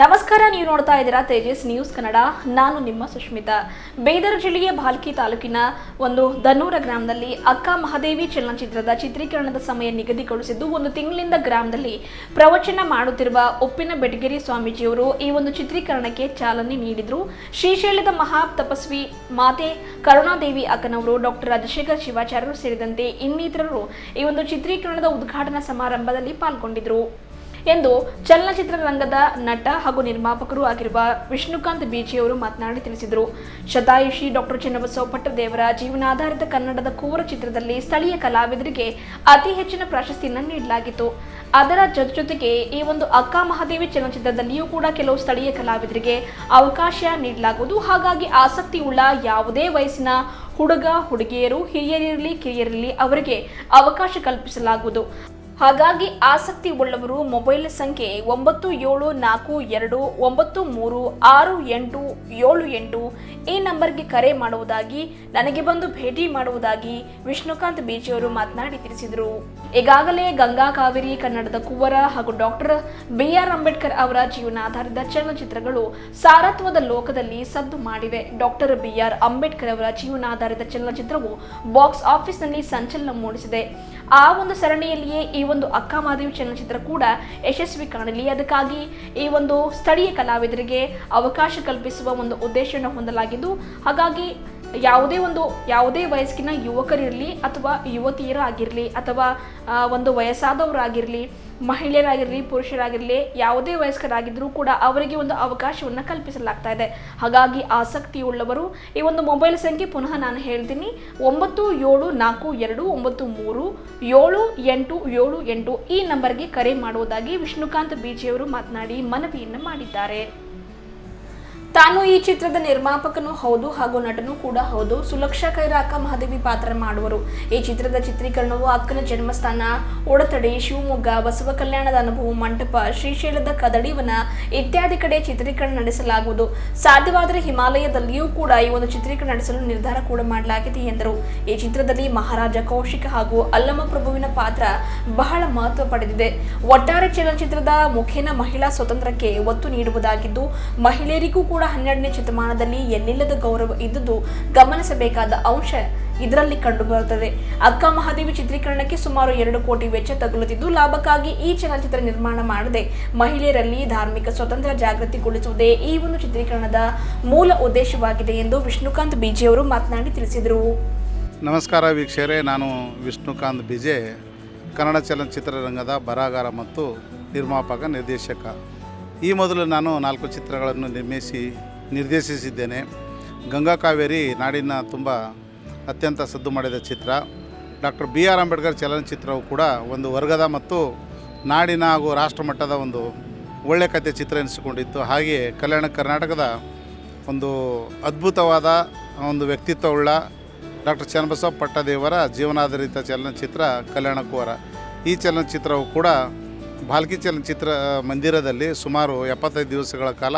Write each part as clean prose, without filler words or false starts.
ನಮಸ್ಕಾರ, ನೀವು ನೋಡ್ತಾ ಇದ್ದೀರಾ ತೇಜಸ್ ನ್ಯೂಸ್ ಕನ್ನಡ. ನಾನು ನಿಮ್ಮ ಸುಷ್ಮಿತಾ. ಬೀದರ್ ಜಿಲ್ಲೆಯ ಭಾಲ್ಕಿ ತಾಲೂಕಿನ ಒಂದು ದನ್ನೂರ ಗ್ರಾಮದಲ್ಲಿ ಅಕ್ಕ ಮಹಾದೇವಿ ಚಲನಚಿತ್ರದ ಚಿತ್ರೀಕರಣದ ಸಮಯ ನಿಗದಿಗೊಳಿಸಿದ್ದು, ಒಂದು ತಿಂಗಳಿಂದ ಗ್ರಾಮದಲ್ಲಿ ಪ್ರವಚನ ಮಾಡುತ್ತಿರುವ ಉಪ್ಪಿನ ಬೆಟಗೇರಿ ಸ್ವಾಮೀಜಿಯವರು ಈ ಒಂದು ಚಿತ್ರೀಕರಣಕ್ಕೆ ಚಾಲನೆ ನೀಡಿದರು. ಶ್ರೀಶೈಲದ ಮಹಾ ತಪಸ್ವಿ ಮಾತೆ ಕರುಣಾದೇವಿ ಅಕ್ಕನವರು, ಡಾಕ್ಟರ್ ರಾಜಶೇಖರ್ ಶಿವಾಚಾರ್ಯರು ಸೇರಿದಂತೆ ಇನ್ನಿತರರು ಈ ಒಂದು ಚಿತ್ರೀಕರಣದ ಉದ್ಘಾಟನಾ ಸಮಾರಂಭದಲ್ಲಿ ಪಾಲ್ಗೊಂಡಿದ್ದರು ಎಂದು ಚಲನಚಿತ್ರರಂಗದ ನಟ ಹಾಗೂ ನಿರ್ಮಾಪಕರು ಆಗಿರುವ ವಿಷ್ಣುಕಾಂತ್ ಬೀಚಿಯವರು ಮಾತನಾಡಿ ತಿಳಿಸಿದರು. ಶತಾಯುಷಿ ಡಾಕ್ಟರ್ ಚನ್ನಬಸವ ಪಟ್ಟದೇವರ ಜೀವನಾಧಾರಿತ ಕನ್ನಡದ ಕೂವರ ಚಿತ್ರದಲ್ಲಿ ಸ್ಥಳೀಯ ಕಲಾವಿದರಿಗೆ ಅತಿ ಹೆಚ್ಚಿನ ಪ್ರಶಸ್ತಿಯನ್ನು ನೀಡಲಾಗಿತ್ತು. ಅದರ ಜೊತೆಗೆ ಈ ಒಂದು ಅಕ್ಕ ಮಹಾದೇವಿ ಚಲನಚಿತ್ರದಲ್ಲಿಯೂ ಕೂಡ ಕೆಲವು ಸ್ಥಳೀಯ ಕಲಾವಿದರಿಗೆ ಅವಕಾಶ ನೀಡಲಾಗುವುದು. ಹಾಗಾಗಿ ಆಸಕ್ತಿ ಉಳ್ಳ ಯಾವುದೇ ವಯಸ್ಸಿನ ಹುಡುಗ ಹುಡುಗಿಯರು, ಹಿರಿಯರಿರಲಿ ಕಿರಿಯರಿರಲಿ ಅವರಿಗೆ ಅವಕಾಶ ಕಲ್ಪಿಸಲಾಗುವುದು. ಹಾಗಾಗಿ ಆಸಕ್ತಿ ಉಳ್ಳವರು ಮೊಬೈಲ್ ಸಂಖ್ಯೆ 9742936878 ಈ ನಂಬರ್ಗೆ ಕರೆ ಮಾಡುವುದಾಗಿ, ನನಗೆ ಬಂದು ಭೇಟಿ ಮಾಡುವುದಾಗಿ ವಿಷ್ಣುಕಾಂತ್ ಬೀಚಿಯವರು ಮಾತನಾಡಿ ತಿಳಿಸಿದರು. ಈಗಾಗಲೇ ಗಂಗಾ ಕಾವೇರಿ, ಕನ್ನಡದ ಕುವರ ಹಾಗೂ ಡಾಕ್ಟರ್ BR ಅಂಬೇಡ್ಕರ್ ಅವರ ಜೀವನಾಧಾರಿತ ಚಲನಚಿತ್ರಗಳು ಸಾರತ್ವದ ಲೋಕದಲ್ಲಿ ಸದ್ದು ಮಾಡಿವೆ. ಡಾಕ್ಟರ್ BR ಅಂಬೇಡ್ಕರ್ ಅವರ ಜೀವನಾಧಾರಿತ ಚಲನಚಿತ್ರವು ಬಾಕ್ಸ್ ಆಫೀಸ್ನಲ್ಲಿ ಸಂಚಲನ ಮೂಡಿಸಿದೆ. ಆ ಒಂದು ಸರಣಿಯಲ್ಲಿಯೇ ಈ ಒಂದು ಅಕ್ಕ ಮಹಾದೇವಿ ಚಲನಚಿತ್ರ ಕೂಡ ಯಶಸ್ವಿ ಕಾಣಲಿ, ಅದಕ್ಕಾಗಿ ಈ ಒಂದು ಸ್ಥಳೀಯ ಕಲಾವಿದರಿಗೆ ಅವಕಾಶ ಕಲ್ಪಿಸುವ ಒಂದು ಉದ್ದೇಶವನ್ನು ಹೊಂದಲಾಗಿದ್ದು, ಹಾಗಾಗಿ ಯಾವುದೇ ವಯಸ್ಸಿನ ಯುವಕರಿರಲಿ ಅಥವಾ ಯುವತಿಯರಾಗಿರಲಿ ಅಥವಾ ಒಂದು ವಯಸ್ಸಾದವರಾಗಿರಲಿ, ಮಹಿಳೆಯರಾಗಿರಲಿ, ಪುರುಷರಾಗಿರಲಿ, ಯಾವುದೇ ವಯಸ್ಕರಾಗಿದ್ದರೂ ಕೂಡ ಅವರಿಗೆ ಒಂದು ಅವಕಾಶವನ್ನು ಕಲ್ಪಿಸಲಾಗ್ತಾ ಇದೆ. ಹಾಗಾಗಿ ಆಸಕ್ತಿಯುಳ್ಳವರು ಈ ಒಂದು ಮೊಬೈಲ್ ಸಂಖ್ಯೆ ಪುನಃ ನಾನು ಹೇಳ್ತೀನಿ, 9742937878 ಈ ನಂಬರ್ಗೆ ಕರೆ ಮಾಡುವುದಾಗಿ ವಿಷ್ಣುಕಾಂತ್ ಬೀಚಿಯವರು ಮಾತನಾಡಿ ಮನವಿಯನ್ನು ಮಾಡಿದ್ದಾರೆ. ತಾನು ಈ ಚಿತ್ರದ ನಿರ್ಮಾಪಕನೂ ಹೌದು ಹಾಗೂ ನಟನೂ ಕೂಡ ಹೌದು. ಸುಲಕ್ಷಾ ಕೈರ ಅಕ್ಕ ಮಹಾದೇವಿ ಪಾತ್ರ ಮಾಡುವರು. ಈ ಚಿತ್ರದ ಚಿತ್ರೀಕರಣವು ಅಕ್ಕನ ಜನ್ಮಸ್ಥಾನ ಉಡತಡಿ, ಶಿವಮೊಗ್ಗ, ಬಸವ ಕಲ್ಯಾಣದ ಅನುಭವ ಮಂಟಪ, ಶ್ರೀಶೈಲದ ಕದಡಿವನ ಇತ್ಯಾದಿ ಕಡೆ ಚಿತ್ರೀಕರಣ ನಡೆಸಲಾಗುವುದು. ಸಾಧ್ಯವಾದರೆ ಹಿಮಾಲಯದಲ್ಲಿಯೂ ಕೂಡ ಈ ಒಂದು ಚಿತ್ರೀಕರಣ ನಡೆಸಲು ನಿರ್ಧಾರ ಕೂಡ ಮಾಡಲಾಗಿದೆ ಎಂದರು. ಈ ಚಿತ್ರದಲ್ಲಿ ಮಹಾರಾಜ ಕೌಶಿಕ ಹಾಗೂ ಅಲ್ಲಮ ಪ್ರಭುವಿನ ಪಾತ್ರ ಬಹಳ ಮಹತ್ವ ಪಡೆದಿದೆ. ಒಟ್ಟಾರೆ ಚಲನಚಿತ್ರದ ಮುಖೇನ ಮಹಿಳಾ ಸ್ವಾತಂತ್ರ್ಯಕ್ಕೆ ಒತ್ತು ನೀಡುವುದಾಗಿದ್ದು, ಮಹಿಳೆಯರಿಗೂ ಕೂಡ 12ನೇ ಶತಮಾನದಲ್ಲಿ ಎಲ್ಲಿಲ್ಲದ ಗೌರವ ಇದ್ದುದು ಗಮನಿಸಬೇಕಾದ ಅಂಶ ಇದರಲ್ಲಿ ಕಂಡುಬರುತ್ತದೆ. ಅಕ್ಕ ಮಹಾದೇವಿ ಚಿತ್ರೀಕರಣಕ್ಕೆ ಸುಮಾರು 2 ಕೋಟಿ ವೆಚ್ಚ ತಗುಲುತ್ತಿದ್ದು, ಲಾಭಕ್ಕಾಗಿ ಈ ಚಲನಚಿತ್ರ ನಿರ್ಮಾಣ ಮಾಡದೆ ಮಹಿಳೆಯರಲ್ಲಿ ಧಾರ್ಮಿಕ ಸ್ವಾತಂತ್ರ್ಯ ಜಾಗೃತಿಗೊಳಿಸುವುದೇ ಈ ಒಂದು ಚಿತ್ರೀಕರಣದ ಮೂಲ ಉದ್ದೇಶವಾಗಿದೆ ಎಂದು ವಿಷ್ಣುಕಾಂತ್ ಬೀಜಿಯವರು ಮಾತನಾಡಿ ತಿಳಿಸಿದರು. ನಮಸ್ಕಾರ ವೀಕ್ಷಕರೇ, ನಾನು ವಿಷ್ಣುಕಾಂತ್ ಬೀಜೆ, ಕನ್ನಡ ಚಲನಚಿತ್ರರಂಗದ ಬರಹಗಾರ ಮತ್ತು ನಿರ್ಮಾಪಕ, ನಿರ್ದೇಶಕ. ಈ ಮೊದಲು ನಾನು 4 ಚಿತ್ರಗಳನ್ನು ನಿರ್ದೇಶಿಸಿದ್ದೇನೆ. ಗಂಗಾ ಕಾವೇರಿ ನಾಡಿನ ತುಂಬ ಅತ್ಯಂತ ಸದ್ದು ಮಾಡಿದ ಚಿತ್ರ. ಡಾಕ್ಟರ್ BR ಅಂಬೇಡ್ಕರ್ ಚಲನಚಿತ್ರವು ಕೂಡ ಒಂದು ವರ್ಗದ ಮತ್ತು ನಾಡಿನ ಹಾಗೂ ರಾಷ್ಟ್ರಮಟ್ಟದ ಒಂದು ಒಳ್ಳೆಯ ಕಥೆ ಚಿತ್ರ ಎನಿಸಿಕೊಂಡಿತ್ತು. ಹಾಗೆಯೇ ಕಲ್ಯಾಣ ಕರ್ನಾಟಕದ ಒಂದು ಅದ್ಭುತವಾದ ಒಂದು ವ್ಯಕ್ತಿತ್ವವುಳ್ಳ ಡಾಕ್ಟರ್ ಚನ್ನಬಸವ ಪಟ್ಟದೇವರ ಜೀವನಾಧಾರಿತ ಚಲನಚಿತ್ರ ಕಲ್ಯಾಣ ಕುವರ. ಈ ಚಲನಚಿತ್ರವು ಕೂಡ ಭಾಲ್ಕಿ ಚಲನಚಿತ್ರ ಮಂದಿರದಲ್ಲಿ ಸುಮಾರು 75 ದಿವಸಗಳ ಕಾಲ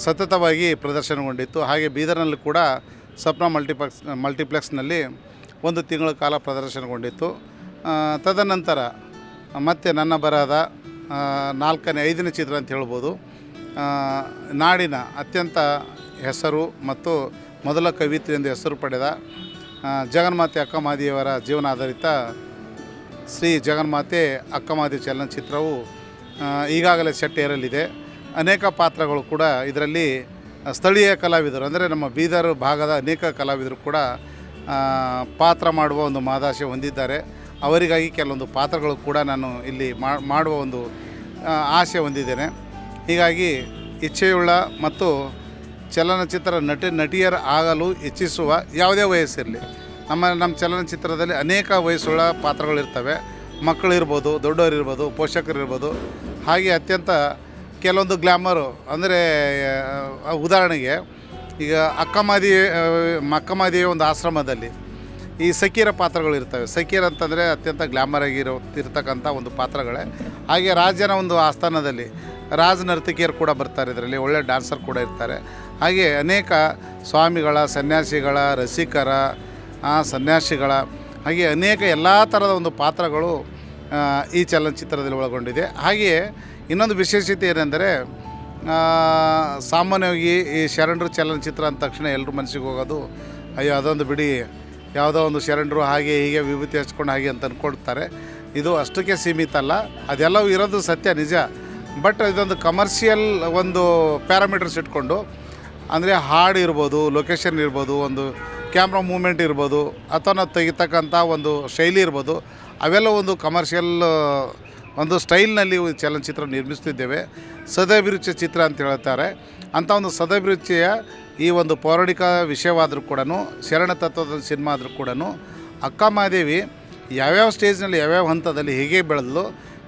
ಸತತವಾಗಿ ಪ್ರದರ್ಶನಗೊಂಡಿತ್ತು. ಹಾಗೆ ಬೀದರ್ನಲ್ಲಿ ಕೂಡ ಸಪ್ನ ಮಲ್ಟಿಪ್ಲೆಕ್ಸ್ನಲ್ಲಿ 1 ತಿಂಗಳ ಕಾಲ ಪ್ರದರ್ಶನಗೊಂಡಿತ್ತು. ತದನಂತರ ಮತ್ತೆ ನನ್ನ ಬರಹದ 5ನೇ ಚಿತ್ರ ಅಂತ ಹೇಳ್ಬೋದು, ನಾಡಿನ ಅತ್ಯಂತ ಹೆಸರು ಮತ್ತು ಮೊದಲ ಕವಿತ್ರಿ ಎಂದು ಹೆಸರು ಪಡೆದ ಜಗನ್ಮಾತೆ ಅಕ್ಕ ಮಹಾದೇವಿಯವರ ಜೀವನಾಧಾರಿತ ಶ್ರೀ ಜಗನ್ಮಾತೆ ಅಕ್ಕ ಮಹಾದೇವಿ ಚಲನಚಿತ್ರವು ಈಗಾಗಲೇ ಸೆಟ್ ಏರಲಿದೆ. ಅನೇಕ ಪಾತ್ರಗಳು ಕೂಡ ಇದರಲ್ಲಿ ಸ್ಥಳೀಯ ಕಲಾವಿದರು, ಅಂದರೆ ನಮ್ಮ ಬೀದರ್ ಭಾಗದ ಅನೇಕ ಕಲಾವಿದರು ಕೂಡ ಪಾತ್ರ ಮಾಡುವ ಒಂದು ಮಹದಾಶೆ ಹೊಂದಿದ್ದಾರೆ. ಅವರಿಗಾಗಿ ಕೆಲವೊಂದು ಪಾತ್ರಗಳು ಕೂಡ ನಾನು ಇಲ್ಲಿ ಮಾಡುವ ಒಂದು ಆಸೆ ಹೊಂದಿದ್ದೇನೆ. ಹೀಗಾಗಿ ಇಚ್ಛೆಯುಳ್ಳ ಮತ್ತು ಚಲನಚಿತ್ರ ನಟಿಯರು ಆಗಲು ಇಚ್ಛಿಸುವ ಯಾವುದೇ ವಯಸ್ಸಿರಲಿ, ನಮ್ಮ ಚಲನಚಿತ್ರದಲ್ಲಿ ಅನೇಕ ವಯಸ್ಸುಳ್ಳ ಪಾತ್ರಗಳಿರ್ತವೆ. ಮಕ್ಕಳಿರ್ಬೋದು, ದೊಡ್ಡವರಿರ್ಬೋದು, ಪೋಷಕರಿರ್ಬೋದು. ಹಾಗೆ ಅತ್ಯಂತ ಕೆಲವೊಂದು ಗ್ಲ್ಯಾಮರು, ಅಂದರೆ ಉದಾಹರಣೆಗೆ ಈಗ ಅಕ್ಕ ಮಹಾದೇವಿ ಒಂದು ಆಶ್ರಮದಲ್ಲಿ ಈ ಸಖೀರ ಪಾತ್ರಗಳಿರ್ತವೆ. ಸಖೀರ ಅಂತಂದರೆ ಅತ್ಯಂತ ಗ್ಲ್ಯಾಮರ್ ಇರ್ತಕ್ಕಂಥ ಒಂದು ಪಾತ್ರಗಳೇ. ಹಾಗೆ ರಾಜನ ಒಂದು ಆಸ್ಥಾನದಲ್ಲಿ ರಾಜ ನರ್ತಕಿಯರು ಕೂಡ ಬರ್ತಾರೆ. ಇದರಲ್ಲಿ ಒಳ್ಳೆ ಡ್ಯಾನ್ಸರ್ ಕೂಡ ಇರ್ತಾರೆ. ಹಾಗೆ ಅನೇಕ ಸ್ವಾಮಿಗಳ, ಸನ್ಯಾಸಿಗಳ, ರಸಿಕರ, ಸನ್ಯಾಸಿಗಳ, ಹಾಗೆ ಅನೇಕ ಎಲ್ಲ ಥರದ ಒಂದು ಪಾತ್ರಗಳು ಈ ಚಲನಚಿತ್ರದಲ್ಲಿ ಒಳಗೊಂಡಿದೆ. ಹಾಗೆಯೇ ಇನ್ನೊಂದು ವಿಶೇಷತೆ ಏನೆಂದರೆ ಸಾಮಾನ್ಯವಾಗಿ ಈ ಶರಣರು ಚಲನಚಿತ್ರ ಅಂದ ತಕ್ಷಣ ಎಲ್ಲರ ಮನಸ್ಸಿಗೆ ಹೋಗೋದು ಅಯ್ಯೋ ಅದೊಂದು ಬಿಡಿ ಯಾವುದೋ ಒಂದು ಶರಣರು ಹಾಗೆ ಹೀಗೆ ವಿಭೂತಿ ಹಚ್ಕೊಂಡು ಹಾಗೆ ಅಂತ ಅಂದ್ಕೊಳ್ತಾರೆ. ಇದು ಅಷ್ಟಕ್ಕೆ ಸೀಮಿತ ಅಲ್ಲ, ಅದೆಲ್ಲವೂ ಇರೋದು ಸತ್ಯ ನಿಜ. ಬಟ್ ಇದೊಂದು ಕಮರ್ಷಿಯಲ್ ಒಂದು ಪ್ಯಾರಾಮೀಟರ್ಸ್ ಇಟ್ಕೊಂಡು, ಅಂದರೆ ಹಾಡು ಇರ್ಬೋದು, ಲೊಕೇಶನ್ ಇರ್ಬೋದು, ಒಂದು ಕ್ಯಾಮ್ರಾ ಮೂಮೆಂಟ್ ಇರ್ಬೋದು, ಅಥವಾ ನಾವು ತೆಗಿತಕ್ಕಂಥ ಒಂದು ಶೈಲಿ ಇರ್ಬೋದು, ಅವೆಲ್ಲ ಒಂದು ಕಮರ್ಷಿಯಲ್ ಒಂದು ಸ್ಟೈಲ್ನಲ್ಲಿ ಚಲನಚಿತ್ರ ನಿರ್ಮಿಸ್ತಿದ್ದೇವೆ. ಸದಾಭಿರುಚಿಯ ಚಿತ್ರ ಅಂತ ಹೇಳ್ತಾರೆ. ಅಂಥ ಒಂದು ಸದಾಭಿರುಚಿಯ ಈ ಒಂದು ಪೌರಾಣಿಕ ವಿಷಯವಾದರೂ ಕೂಡ, ಶರಣ ತತ್ವದ ಸಿನಿಮಾ ಆದರೂ ಕೂಡ, ಅಕ್ಕ ಮಹಾದೇವಿ ಯಾವ್ಯಾವ ಸ್ಟೇಜ್ನಲ್ಲಿ ಯಾವ್ಯಾವ ಹಂತದಲ್ಲಿ ಹೇಗೆ ಬೆಳೆದಲು,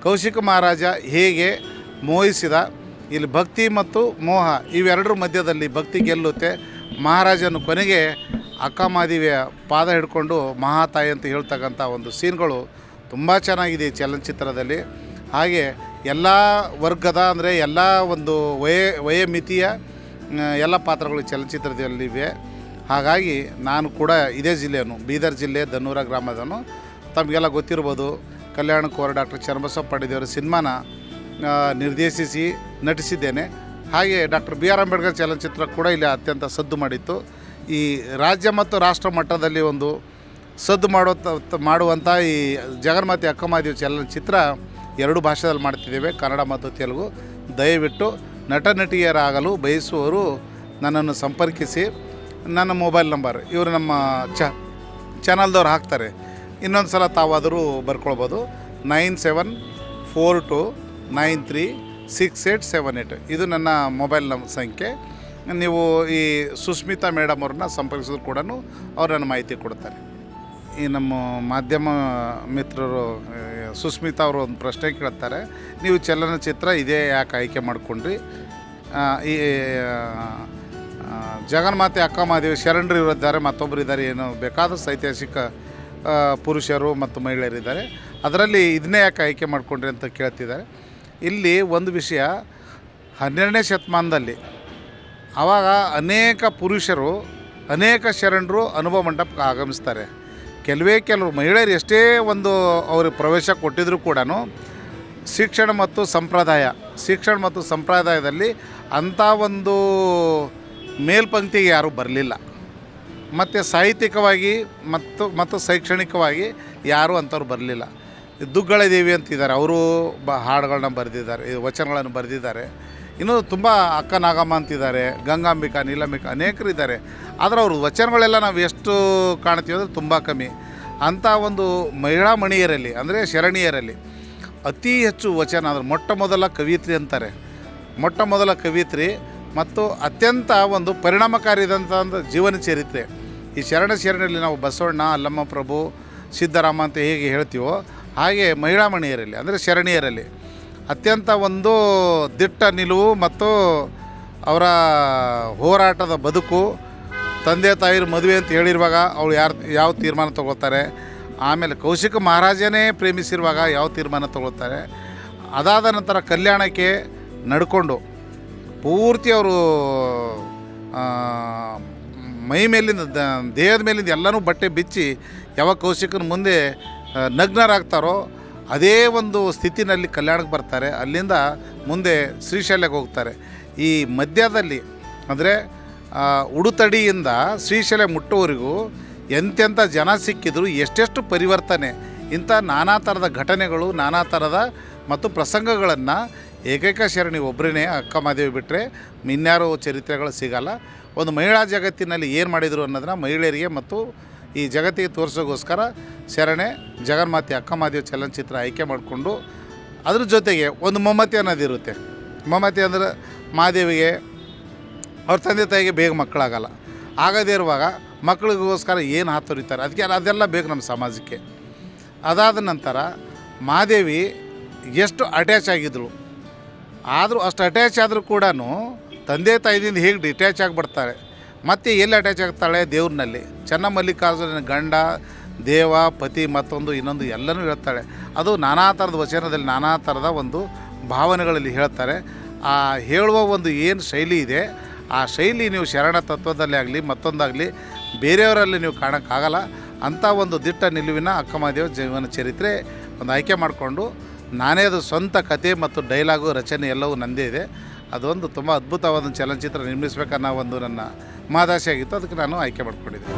ಕೌಶಿಕ ಮಹಾರಾಜ ಹೇಗೆ ಮೋಹಿಸಿದ, ಇಲ್ಲಿ ಭಕ್ತಿ ಮತ್ತು ಮೋಹ ಇವೆರಡರ ಮಧ್ಯದಲ್ಲಿ ಭಕ್ತಿ ಗೆಲ್ಲುತ್ತೆ, ಮಹಾರಾಜನು ಕೊನೆಗೆ ಅಕ್ಕ ಮಹಾದೇವಿಯ ಪಾದ ಹಿಡ್ಕೊಂಡು ಮಹಾತಾಯಿ ಅಂತ ಹೇಳ್ತಕ್ಕಂಥ ಒಂದು ಸೀನ್ಗಳು ತುಂಬ ಚೆನ್ನಾಗಿದೆ ಈ ಚಲನಚಿತ್ರದಲ್ಲಿ. ಹಾಗೆ ಎಲ್ಲ ವರ್ಗದ, ಅಂದರೆ ಎಲ್ಲ ಒಂದು ವಯೋಮಿತಿಯ ಎಲ್ಲ ಪಾತ್ರಗಳು ಚಲನಚಿತ್ರದಲ್ಲಿವೆ. ಹಾಗಾಗಿ ನಾನು ಕೂಡ ಇದೇ ಜಿಲ್ಲೆಯನು, ಬೀದರ್ ಜಿಲ್ಲೆ ದನ್ನೂರ ಗ್ರಾಮದನು. ತಮಗೆಲ್ಲ ಗೊತ್ತಿರ್ಬೋದು, ಕಲ್ಯಾಣ ಕೋರ ಡಾಕ್ಟರ್ ಚನ್ನಬಸಪ್ಪ ಪಂಡಿತವರ ಸಿನಿಮಾನ ನಿರ್ದೇಶಿಸಿ ನಟಿಸಿದ್ದೇನೆ. ಹಾಗೆ ಡಾಕ್ಟರ್ ಬಿ ಆರ್ ಅಂಬೇಡ್ಕರ್ ಚಲನಚಿತ್ರ ಕೂಡ ಇಲ್ಲಿ ಅತ್ಯಂತ ಸದ್ದು ಮಾಡಿತ್ತು. ಈ ರಾಜ್ಯ ಮತ್ತು ರಾಷ್ಟ್ರ ಮಟ್ಟದಲ್ಲಿ ಒಂದು ಸದ್ದು ಮಾಡುವಂಥ ಈ ಜಗನ್ಮಾತೆ ಅಕ್ಕ ಮಹಾದೇವಿ ಚಲನಚಿತ್ರ 2 ಭಾಷೆಯಲ್ಲಿ ಮಾಡ್ತಿದ್ದೇವೆ, ಕನ್ನಡ ಮತ್ತು ತೆಲುಗು. ದಯವಿಟ್ಟು ನಟ ನಟಿಯರಾಗಲು ಬಯಸುವವರು ನನ್ನನ್ನು ಸಂಪರ್ಕಿಸಿ. ನನ್ನ ಮೊಬೈಲ್ ನಂಬರ್ ಇವರು ನಮ್ಮ ಚಾನಲ್ದವ್ರು ಹಾಕ್ತಾರೆ, ಇನ್ನೊಂದು ಸಲ ತಾವಾದರೂ ಬರ್ಕೊಳ್ಬೋದು. 9742936878 ಇದು ನನ್ನ ಮೊಬೈಲ್ ಸಂಖ್ಯೆ. ನೀವು ಈ ಸುಸ್ಮಿತಾ ಮೇಡಮ್ ಅವ್ರನ್ನ ಸಂಪರ್ಕಿಸಿದ್ರು ಕೂಡ ಅವ್ರು ನನ್ನ ಮಾಹಿತಿ ಕೊಡ್ತಾರೆ. ಈ ನಮ್ಮ ಮಾಧ್ಯಮ ಮಿತ್ರರು ಸುಸ್ಮಿತಾ ಅವರು ಒಂದು ಪ್ರಶ್ನೆ ಕೇಳ್ತಾರೆ, ನೀವು ಚಲನಚಿತ್ರ ಇದೇ ಯಾಕೆ ಆಯ್ಕೆ ಮಾಡಿಕೊಂಡ್ರಿ? ಈ ಜಗನ್ಮಾತೆ ಅಕ್ಕ ಮಹಾದೇವಿ ಶರಣರು ಇದ್ದಾರೆ, ಮತ್ತೊಬ್ಬರು ಇದ್ದಾರೆ, ಏನು ಬೇಕಾದಷ್ಟು ಐತಿಹಾಸಿಕ ಪುರುಷರು ಮತ್ತು ಮಹಿಳೆಯರಿದ್ದಾರೆ, ಅದರಲ್ಲಿ ಇದನ್ನೇ ಯಾಕೆ ಆಯ್ಕೆ ಮಾಡಿಕೊಂಡ್ರಿ ಅಂತ ಕೇಳ್ತಿದ್ದಾರೆ. ಇಲ್ಲಿ ಒಂದು ವಿಷಯ, 12ನೇ ಶತಮಾನದಲ್ಲಿ ಆವಾಗ ಅನೇಕ ಪುರುಷರು, ಅನೇಕ ಶರಣರು ಅನುಭವ ಮಂಟಪಕ್ಕೆ ಆಗಮಿಸ್ತಾರೆ. ಕೆಲವರು ಮಹಿಳೆಯರು ಎಷ್ಟೇ ಒಂದು ಅವ್ರಿಗೆ ಪ್ರವೇಶ ಕೊಟ್ಟಿದ್ದರೂ ಕೂಡ ಶಿಕ್ಷಣ ಮತ್ತು ಸಂಪ್ರದಾಯದಲ್ಲಿ ಅಂಥ ಒಂದು ಮೇಲ್ಪಂಕ್ತಿಗೆ ಯಾರೂ ಬರಲಿಲ್ಲ. ಮತ್ತು ಸಾಹಿತ್ಯಿಕವಾಗಿ ಮತ್ತು ಶೈಕ್ಷಣಿಕವಾಗಿ ಯಾರೂ ಅಂಥವ್ರು ಬರಲಿಲ್ಲ. ದುಗ್ಗಳ ದೇವಿ ಅಂತಿದ್ದಾರೆ, ಅವರು ಹಾಡುಗಳನ್ನ ಬರೆದಿದ್ದಾರೆ, ವಚನಗಳನ್ನು ಬರೆದಿದ್ದಾರೆ. ಇನ್ನೂ ತುಂಬ ಅಕ್ಕ ನಾಗಮ್ಮ ಅಂತಿದ್ದಾರೆ, ಗಂಗಾಂಬಿಕಾ, ನೀಲಂಬಿಕಾ ಅನೇಕರು ಇದ್ದಾರೆ. ಆದರೆ ಅವ್ರ ವಚನಗಳೆಲ್ಲ ನಾವು ಎಷ್ಟು ಕಾಣ್ತೀವಿ ಅಂದರೆ ತುಂಬ ಕಮ್ಮಿ. ಅಂಥ ಒಂದು ಮಹಿಳಾ ಮಣಿಯರಲ್ಲಿ, ಅಂದರೆ ಶರಣಿಯರಲ್ಲಿ ಅತಿ ಹೆಚ್ಚು ವಚನ, ಅಂದರೆ ಮೊಟ್ಟ ಮೊದಲ ಕವಿತ್ರಿ ಮತ್ತು ಅತ್ಯಂತ ಒಂದು ಪರಿಣಾಮಕಾರಿಯಾದಂಥ ಒಂದು ಜೀವನ ಚರಿತ್ರೆ. ಈ ಶರಣರಲ್ಲಿ ನಾವು ಬಸವಣ್ಣ, ಅಲ್ಲಮ್ಮ ಪ್ರಭು, ಸಿದ್ದರಾಮ ಅಂತ ಹೇಗೆ ಹೇಳ್ತೀವೋ ಹಾಗೆ ಮಹಿಳಾ ಮಣಿಯರಲ್ಲಿ, ಅಂದರೆ ಶರಣಿಯರಲ್ಲಿ ಅತ್ಯಂತ ಒಂದು ದಿಟ್ಟ ನಿಲುವು ಮತ್ತು ಅವರ ಹೋರಾಟದ ಬದುಕು. ತಂದೆ ತಾಯಿರು ಮದುವೆ ಅಂತ ಹೇಳಿರುವಾಗ ಅವಳು ಯಾವ ತೀರ್ಮಾನ ತೊಗೊಳ್ತಾರೆ, ಆಮೇಲೆ ಕೌಶಿಕ ಮಹಾರಾಜನೇ ಪ್ರೇಮಿಸಿರುವಾಗ ಯಾವ ತೀರ್ಮಾನ ತೊಗೊಳ್ತಾರೆ, ಅದಾದ ನಂತರ ಕಲ್ಯಾಣಕ್ಕೆ ನಡ್ಕೊಂಡು ಪೂರ್ತಿ ಅವರು ಮೈ ಮೇಲಿಂದ ದೇಹದ ಮೇಲಿಂದ ಎಲ್ಲನೂ ಬಟ್ಟೆ ಬಿಚ್ಚಿ ಯಾವಾಗ ಕೌಶಿಕನ ಮುಂದೆ ನಗ್ನರಾಗ್ತಾರೋ ಅದೇ ಒಂದು ಸ್ಥಿತಿನಲ್ಲಿ ಕಲ್ಯಾಣಕ್ಕೆ ಬರ್ತಾರೆ. ಅಲ್ಲಿಂದ ಮುಂದೆ ಶ್ರೀಶೈಲಕ್ಕೆ ಹೋಗ್ತಾರೆ. ಈ ಮಧ್ಯದಲ್ಲಿ ಅಂದರೆ ಉಡುತಡಿಯಿಂದ ಶ್ರೀಶೈಲ ಮುಟ್ಟುವವರೆಗೂ ಎಂತೆಂಥ ಜನ ಸಿಕ್ಕಿದ್ರು, ಎಷ್ಟೆಷ್ಟು ಪರಿವರ್ತನೆ, ಇಂಥ ನಾನಾ ಥರದ ಘಟನೆಗಳು, ನಾನಾ ಥರದ ಮತ್ತು ಪ್ರಸಂಗಗಳನ್ನು ಏಕೈಕ ಶರಣಿ ಒಬ್ಬರೇ ಅಕ್ಕ ಮಹಾದೇವಿ ಬಿಟ್ಟರೆ ಇನ್ಯಾರೋ ಚರಿತ್ರೆಗಳು ಸಿಗಲ್ಲ. ಒಂದು ಮಹಿಳಾ ಜಗತ್ತಿನಲ್ಲಿ ಏನು ಮಾಡಿದರು ಅನ್ನೋದನ್ನ ಮಹಿಳೆಯರಿಗೆ ಮತ್ತು ಈ ಜಗತ್ತಿಗೆ ತೋರಿಸೋಗೋಸ್ಕರ ಶರಣೆ ಜಗನ್ಮಾತೆ ಅಕ್ಕ ಮಹಾದೇವಿ ಚಲನಚಿತ್ರ ಆಯ್ಕೆ ಮಾಡಿಕೊಂಡು, ಅದ್ರ ಜೊತೆಗೆ ಒಂದು ಮಮತೆ ಅನ್ನೋದಿರುತ್ತೆ. ಮಮತೆ ಅಂದರೆ ಮಹಾದೇವಿಗೆ ಅವ್ರ ತಂದೆ ತಾಯಿಗೆ ಬೇಗ ಮಕ್ಕಳಾಗಲ್ಲ, ಆಗದೇ ಇರುವಾಗ ಮಕ್ಕಳಿಗೋಸ್ಕರ ಏನು ಹಾತೊರಿತಾರೆ, ಅದೆಲ್ಲ ಬೇಕು ನಮ್ಮ ಸಮಾಜಕ್ಕೆ. ಅದಾದ ನಂತರ ಮಹಾದೇವಿ ಎಷ್ಟು ಅಟ್ಯಾಚ್ ಆಗಿದ್ಳು, ಆದರೂ ಅಷ್ಟು ಅಟ್ಯಾಚ್ ಆದರೂ ಕೂಡ ತಂದೆ ತಾಯಿದಿಂದ ಹೇಗೆ ಡಿಟ್ಯಾಚ್ ಆಗಿಬಿಡ್ತಾಳೆ, ಮತ್ತು ಎಲ್ಲಿ ಅಟ್ಯಾಚ್ ಆಗ್ತಾಳೆ, ದೇವ್ರನಲ್ಲಿ. ಚನ್ನಮಲ್ಲಿಕಾರ್ಜುನ ಗಂಡ, ದೇವ, ಪತಿ, ಮತ್ತೊಂದು ಇನ್ನೊಂದು ಎಲ್ಲನೂ ಹೇಳ್ತಾಳೆ. ಅದು ನಾನಾ ಥರದ ವಚನದಲ್ಲಿ ನಾನಾ ಥರದ ಒಂದು ಭಾವನೆಗಳಲ್ಲಿ ಹೇಳ್ತಾರೆ. ಆ ಹೇಳುವ ಒಂದು ಏನು ಶೈಲಿ ಇದೆ, ಆ ಶೈಲಿ ನೀವು ಶರಣ ತತ್ವದಲ್ಲಿ ಆಗಲಿ ಮತ್ತೊಂದಾಗಲಿ ಬೇರೆಯವರಲ್ಲಿ ನೀವು ಕಾಣೋಕ್ಕಾಗಲ್ಲ. ಅಂಥ ಒಂದು ದಿಟ್ಟ ನಿಲುವಿನ ಅಕ್ಕ ಮಹಾದೇವಿ ಜೀವನ ಚರಿತ್ರೆ ಒಂದು ಆಯ್ಕೆ ಮಾಡಿಕೊಂಡು ನಾನೇ ಅದು ಸ್ವಂತ ಕತೆ ಮತ್ತು ಡೈಲಾಗು ರಚನೆ ಎಲ್ಲವೂ ನನ್ನದೇ ಇದೆ. ಅದೊಂದು ತುಂಬ ಅದ್ಭುತವಾದ ಚಲನಚಿತ್ರ ನಿರ್ಮಿಸಬೇಕನ್ನೋ ಒಂದು ನನ್ನ ಮಹದಾಸೆ ಆಗಿತ್ತು. ಅದಕ್ಕೆ ನಾನು ಆಯ್ಕೆ ಮಾಡ್ಕೊಂಡಿದ್ದೆ.